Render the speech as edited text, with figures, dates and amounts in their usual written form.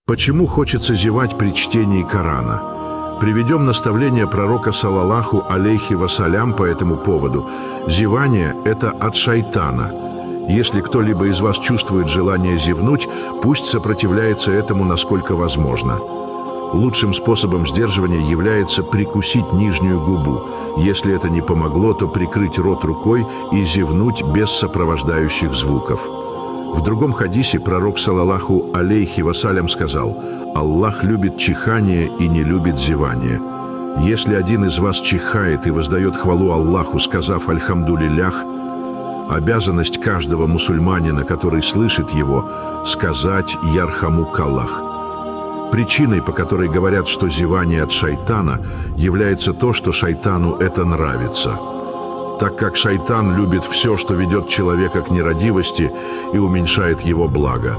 Почему хочется зевать при чтении Корана? Приведем наставление пророка салаллаху алейхи вассалям по этому поводу. Зевание – это от шайтана. Если кто-либо из вас чувствует желание зевнуть, пусть сопротивляется этому насколько возможно. Лучшим способом сдерживания является прикусить нижнюю губу. Если это не помогло, то прикрыть рот рукой и зевнуть без сопровождающих звуков. В другом хадисе пророк салаллаху алейхи вассалям сказал: «Аллах любит чихание и не любит зевание». Если один из вас чихает и воздает хвалу Аллаху, сказав «Альхамдулиллях», обязанность каждого мусульманина, который слышит его, сказать «Ярхамукаллах». Причиной, по которой говорят, что зевание от шайтана, является то, что шайтану это нравится. Так как шайтан любит все, что ведет человека к нерадивости и уменьшает его благо.